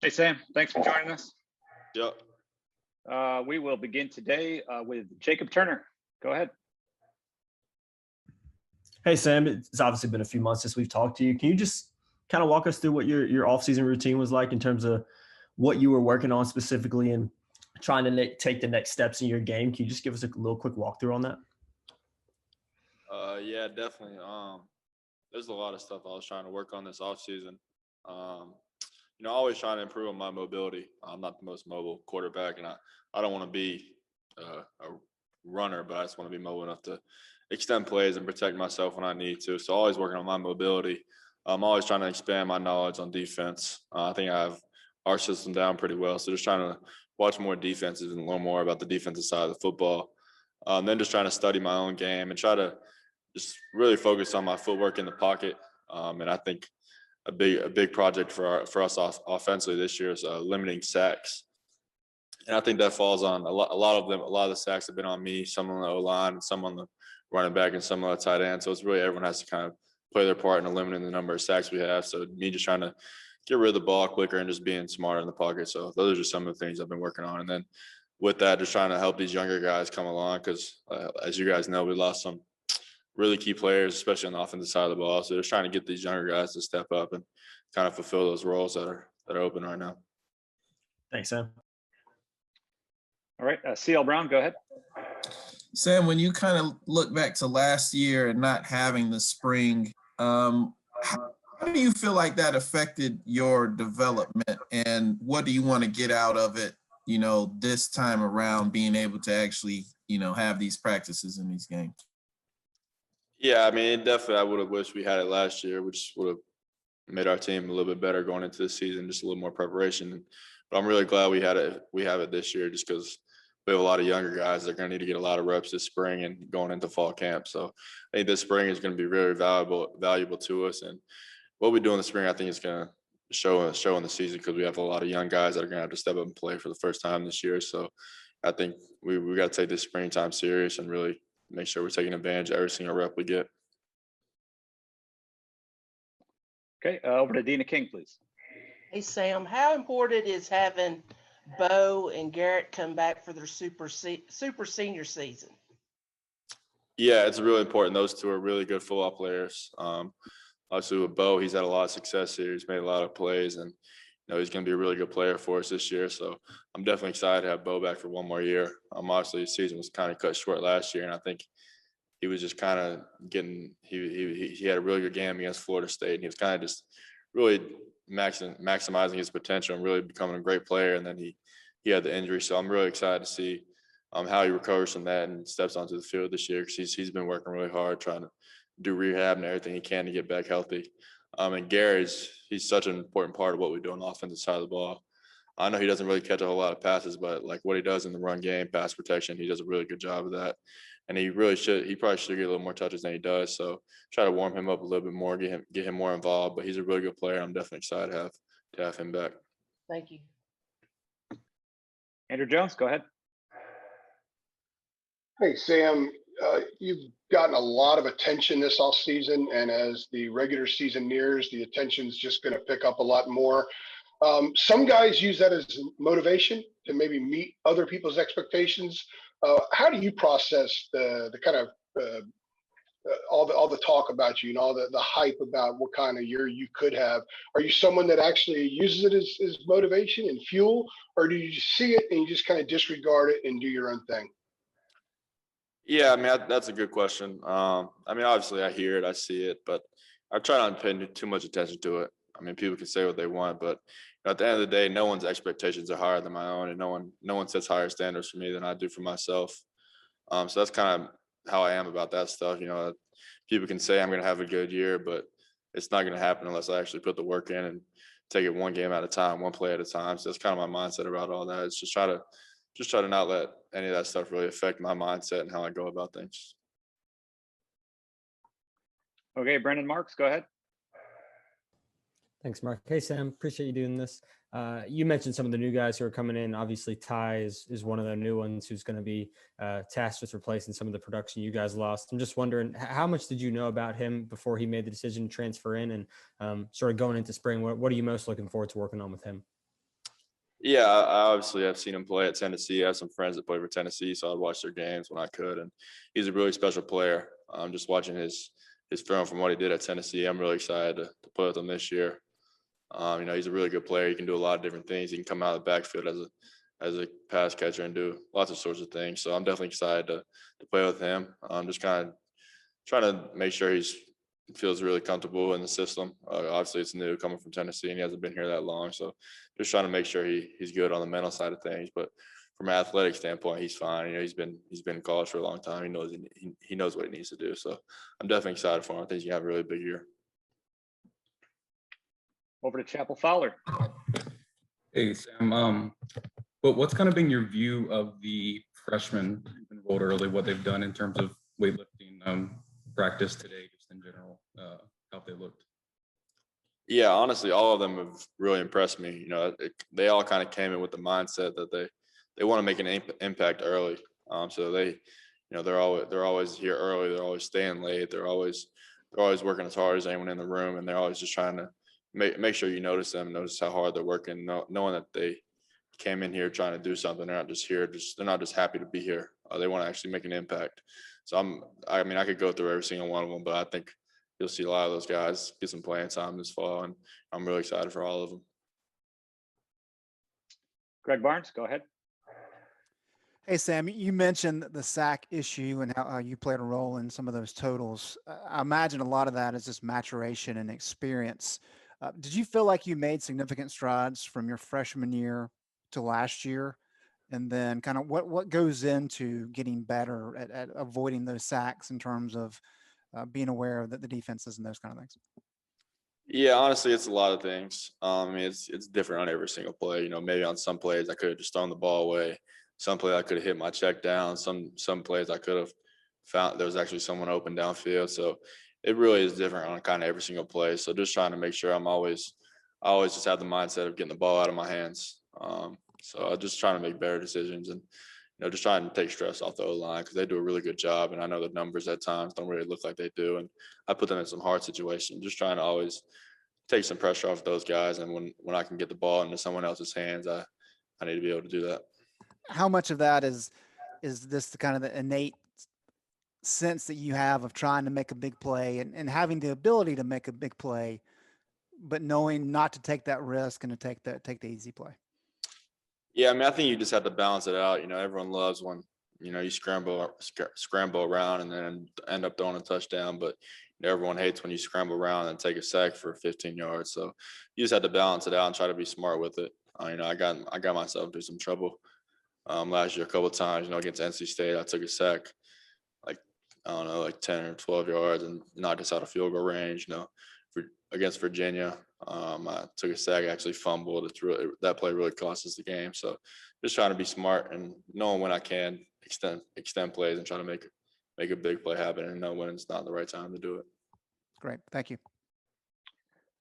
Hey, Sam. Thanks for joining us. Yep. We will begin today with Jacob Turner. Go ahead. Hey, Sam. It's obviously been a few months since we've talked to you. Can you just kind of walk us through what your off-season routine was like in terms of what you were working on specifically and trying to take the next steps in your game? Can you just give us a little quick walkthrough on that? Yeah, definitely. There's a lot of stuff I was trying to work on this offseason. Always trying to improve on my mobility. I'm not the most mobile quarterback, and I don't want to be a runner, but I just want to be mobile enough to extend plays and protect myself when I need to. So always working on my mobility. I'm always trying to expand my knowledge on defense. I think I have our system down pretty well. So just trying to watch more defenses and learn more about the defensive side of the football. Then just trying to study my own game and try to just really focus on my footwork in the pocket. And I think a big project for us offensively this year is limiting sacks. And I think that falls on a lot of the sacks have been on me, some on the O-line, and some on the running back, and some on the tight end. So it's really everyone has to kind of play their part in limiting the number of sacks we have. So me just trying to get rid of the ball quicker and just being smarter in the pocket. So those are just some of the things I've been working on. And then with that, just trying to help these younger guys come along because, as you guys know, we lost some really key players, especially on the offensive side of the ball. So just trying to get these younger guys to step up and kind of fulfill those roles that are open right now. Thanks, Sam. All right, CL Brown, go ahead. Sam, when you kind of look back to last year and not having the spring, how do you feel like that affected your development, and what do you want to get out of it, this time around, being able to actually, have these practices in these games? Yeah, I mean, definitely I would have wished we had it last year, which would have made our team a little bit better going into the season, just a little more preparation. But I'm really glad we have it this year just because we have a lot of younger guys that are going to need to get a lot of reps this spring and going into fall camp. So I think this spring is going to be very valuable to us. And what we do in the spring, I think, is going to show in the season because we have a lot of young guys that are going to have to step up and play for the first time this year. So I think we got to take this springtime serious and really make sure we're taking advantage of every single rep we get. Okay, over to Dina King, please. Hey, Sam, how important is having Bo and Garrett come back for their super senior season? Yeah, it's really important. Those two are really good football players. Obviously with Bo, he's had a lot of success here. He's made a lot of plays, and he's going to be a really good player for us this year. So I'm definitely excited to have Bo back for one more year. Obviously his season was kind of cut short last year, and I think he was just kind of getting he had a really good game against Florida State, and he was kind of just really maximizing his potential and really becoming a great player. And then he had the injury, so I'm really excited to see how he recovers from that and steps onto the field this year because he's been working really hard trying to do rehab and everything he can to get back healthy. And Gary's he's such an important part of what we do on the offensive side of the ball. I know he doesn't really catch a whole lot of passes, but like what he does in the run game, pass protection, he does a really good job of that. And he probably should get a little more touches than he does. So try to warm him up a little bit more, get him more involved. But he's a really good player. I'm definitely excited to have him back. Thank you. Andrew Jones, go ahead. Hey, Sam, you've gotten a lot of attention this offseason, and as the regular season nears, the attention's just going to pick up a lot more. Some guys use that as motivation to maybe meet other people's expectations. How do you process the kind of all the talk about you and all the hype about what kind of year you could have? Are you someone that actually uses it as motivation and fuel, or do you just see it and you just kind of disregard it and do your own thing? Yeah, I mean, that's a good question. I mean, obviously I hear it, I see it, but I try not to pay too much attention to it. I mean, people can say what they want, but at the end of the day, no one's expectations are higher than my own, and no one sets higher standards for me than I do for myself. So that's kind of how I am about that stuff. People can say I'm going to have a good year, but it's not going to happen unless I actually put the work in and take it one game at a time, one play at a time. So that's kind of my mindset about all that. It's just try to not let any of that stuff really affect my mindset and how I go about things. Okay, Brendan Marks, go ahead. Thanks, Mark. Hey, Sam, appreciate you doing this. You mentioned some of the new guys who are coming in. Obviously, Ty is one of the new ones who's going to be tasked with replacing some of the production you guys lost. I'm just wondering, how much did you know about him before he made the decision to transfer in, and sort of going into spring, what are you most looking forward to working on with him? Yeah, I obviously have seen him play at Tennessee. I have some friends that play for Tennessee, so I'd watch their games when I could. And he's a really special player. Just watching his film from what he did at Tennessee, I'm really excited to play with him this year. He's a really good player. He can do a lot of different things. He can come out of the backfield as a pass catcher and do lots of sorts of things. So I'm definitely excited to play with him. I'm just kind of trying to make sure he feels really comfortable in the system. Obviously, it's new coming from Tennessee, and he hasn't been here that long. So just trying to make sure he's good on the mental side of things. But from an athletic standpoint, he's fine. He's been in college for a long time. He knows what he needs to do. So I'm definitely excited for him. I think he's gonna have a really big year. Over to Chapel Fowler. Hey, Sam. But what's kind of been your view of the freshmen enrolled early, what they've done in terms of weightlifting practice today, just in general, how they looked? Yeah, honestly, all of them have really impressed me. They all kind of came in with the mindset that they want to make an impact early. So they're always here early. They're always staying late. They're always working as hard as anyone in the room, and they're always just trying to make sure you notice them, notice how hard they're working, knowing that they came in here trying to do something. They're not just here. They're not just happy to be here. They want to actually make an impact. So I could go through every single one of them, but I think you'll see a lot of those guys get some playing time this fall, and I'm really excited for all of them. Greg Barnes, go ahead. Hey, Sam, you mentioned the sack issue and how you played a role in some of those totals. I imagine a lot of that is just maturation and experience. Did you feel like you made significant strides from your freshman year to last year? And then kind of what goes into getting better at avoiding those sacks in terms of being aware of the defenses and those kind of things? Yeah, honestly, it's a lot of things. It's different on every single play. Maybe on some plays I could have just thrown the ball away. Some plays I could have hit my check down. Some plays I could have found there was actually someone open downfield. So it really is different on kind of every single play. So just trying to make sure I always just have the mindset of getting the ball out of my hands. So I'm just trying to make better decisions and just trying to take stress off the O-line because they do a really good job. And I know the numbers at times don't really look like they do. And I put them in some hard situations, just trying to always take some pressure off those guys. And when I can get the ball into someone else's hands, I need to be able to do that. How much of that is this the kind of the innate sense that you have of trying to make a big play and having the ability to make a big play, but knowing not to take that risk and to take the easy play? Yeah, I think you just have to balance it out. Everyone loves when you scramble around and then end up throwing a touchdown, but everyone hates when you scramble around and take a sack for 15 yards. So you just have to balance it out and try to be smart with it. I got myself into some trouble last year a couple of times. Against NC State, I took a sack like 10 or 12 yards and knocked us out of field goal range. Against Virginia, I took a sack, actually fumbled. That play really cost us the game. So just trying to be smart and knowing when I can extend plays and try to make a big play happen and know when it's not the right time to do it. Great, thank you.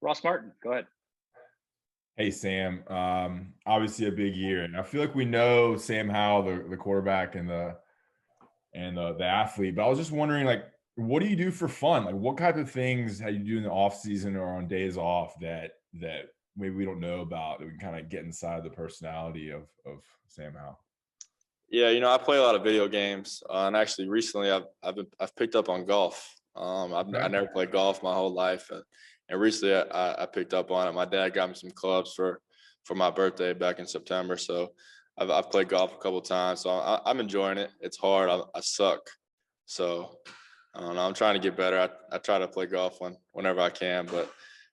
Ross Martin, go ahead. Hey, Sam. Obviously a big year, and I feel like we know Sam Howell, the quarterback and the athlete. But I was just wondering, what do you do for fun? What type of things have you do in the off season or on days off that maybe we don't know about that we can kind of get inside the personality of Sam Howell? Yeah, I play a lot of video games, and actually recently I've picked up on golf. I never played golf my whole life, and recently I picked up on it. My dad got me some clubs for my birthday back in September, so I've played golf a couple of times. So I'm enjoying it. It's hard. I suck, so I don't know. I'm trying to get better. I try to play golf whenever I can, but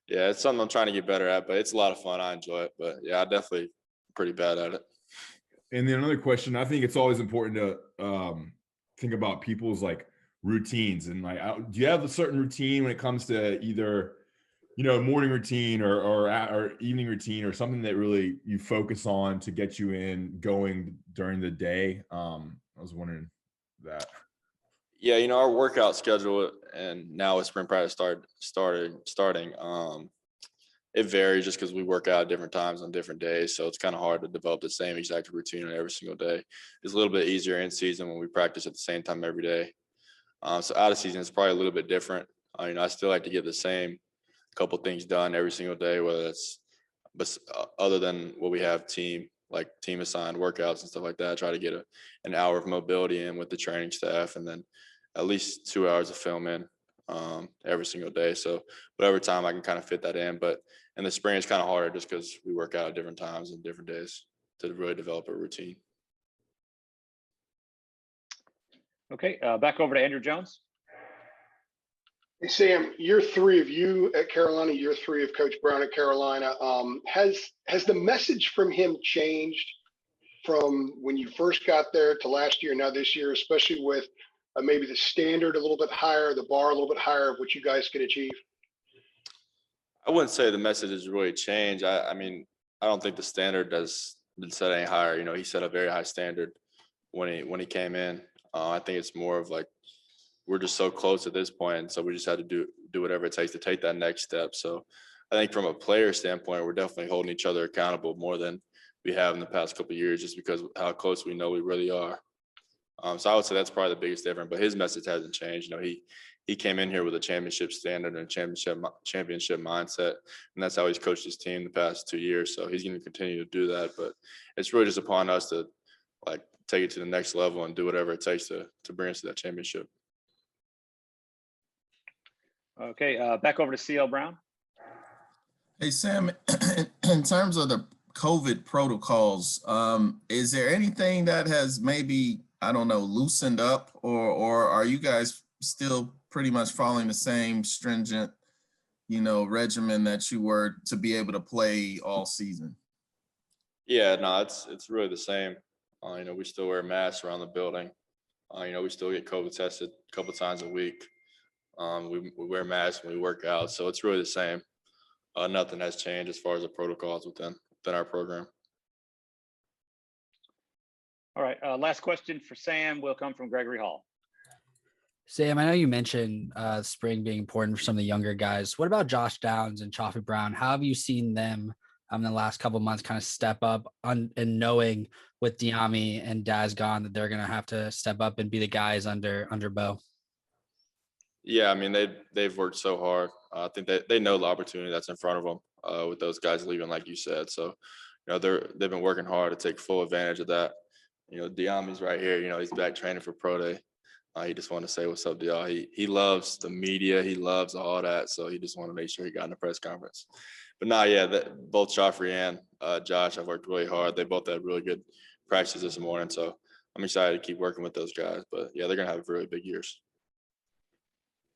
yeah, it's something I'm trying to get better at. But it's a lot of fun. I enjoy it. But yeah, I definitely pretty bad at it. And then another question, I think it's always important to think about people's routines and do you have a certain routine when it comes to either morning routine or evening routine or something that really you focus on to get you going during the day? I was wondering that. Yeah, our workout schedule and now with spring practice starting. It varies just because we work out at different times on different days. So it's kind of hard to develop the same exact routine on every single day. It's a little bit easier in season when we practice at the same time every day. So out of season, it's probably a little bit different. I still like to get the same couple things done every single day, whether it's, but other than what we have team like team assigned workouts and stuff like that. I try to get an hour of mobility in with the training staff, and then at least 2 hours of film in every single day. So whatever time I can kind of fit that in. But in the spring, it's kind of harder just because we work out at different times and different days to really develop a routine. Okay, back over to Andrew Jones. Hey, Sam, year 3 of you at Carolina, year 3 of Coach Brown at Carolina. Has the message from him changed from when you first got there to last year, now this year, especially with maybe the standard a little bit higher, the bar a little bit higher of what you guys can achieve? I wouldn't say the message has really changed. I mean, I don't think the standard has been set any higher. You know, he set a very high standard when he came in. I think it's more of like, we're just so close at this point, and so we just had to do whatever it takes to take that next step. So I think from a player standpoint, we're definitely holding each other accountable more than we have in the past couple of years, just because of how close we know we really are. So I would say that's probably the biggest difference, but his message hasn't changed. You know, he came in here with a championship standard and a championship mindset, and that's how he's coached his team the past 2 years. So he's going to continue to do that, but it's really just upon us to like take it to the next level and do whatever it takes to bring us to that championship. Okay, back over to CL Brown. Hey, Sam, in terms of the COVID protocols, is there anything that has maybe, I don't know, loosened up, or are you guys still pretty much following the same stringent, regimen that you were to be able to play all season? Yeah, no, it's really the same. We still wear masks around the building. We still get COVID tested a couple times a week. We wear masks when we work out, so it's really the same. Nothing has changed as far as the protocols within our program. All right, last question for Sam will come from Gregory Hall. Sam, I know you mentioned spring being important for some of the younger guys. What about Josh Downs and Chaffee Brown? How have you seen them in the last couple of months kind of step up and knowing with Diami and Daz gone that they're going to have to step up and be the guys under Bo? Yeah, I mean, they've worked so hard. I think they know the opportunity that's in front of them with those guys leaving, like you said. So, they've been working hard to take full advantage of that. Diami's right here. He's back training for Pro Day. He just wanted to say what's up to y'all. He loves the media. He loves all that. So he just wanted to make sure he got in the press conference. But both Joffrey and Josh have worked really hard. They both had really good practices this morning. So I'm excited to keep working with those guys. But yeah, they're going to have really big years.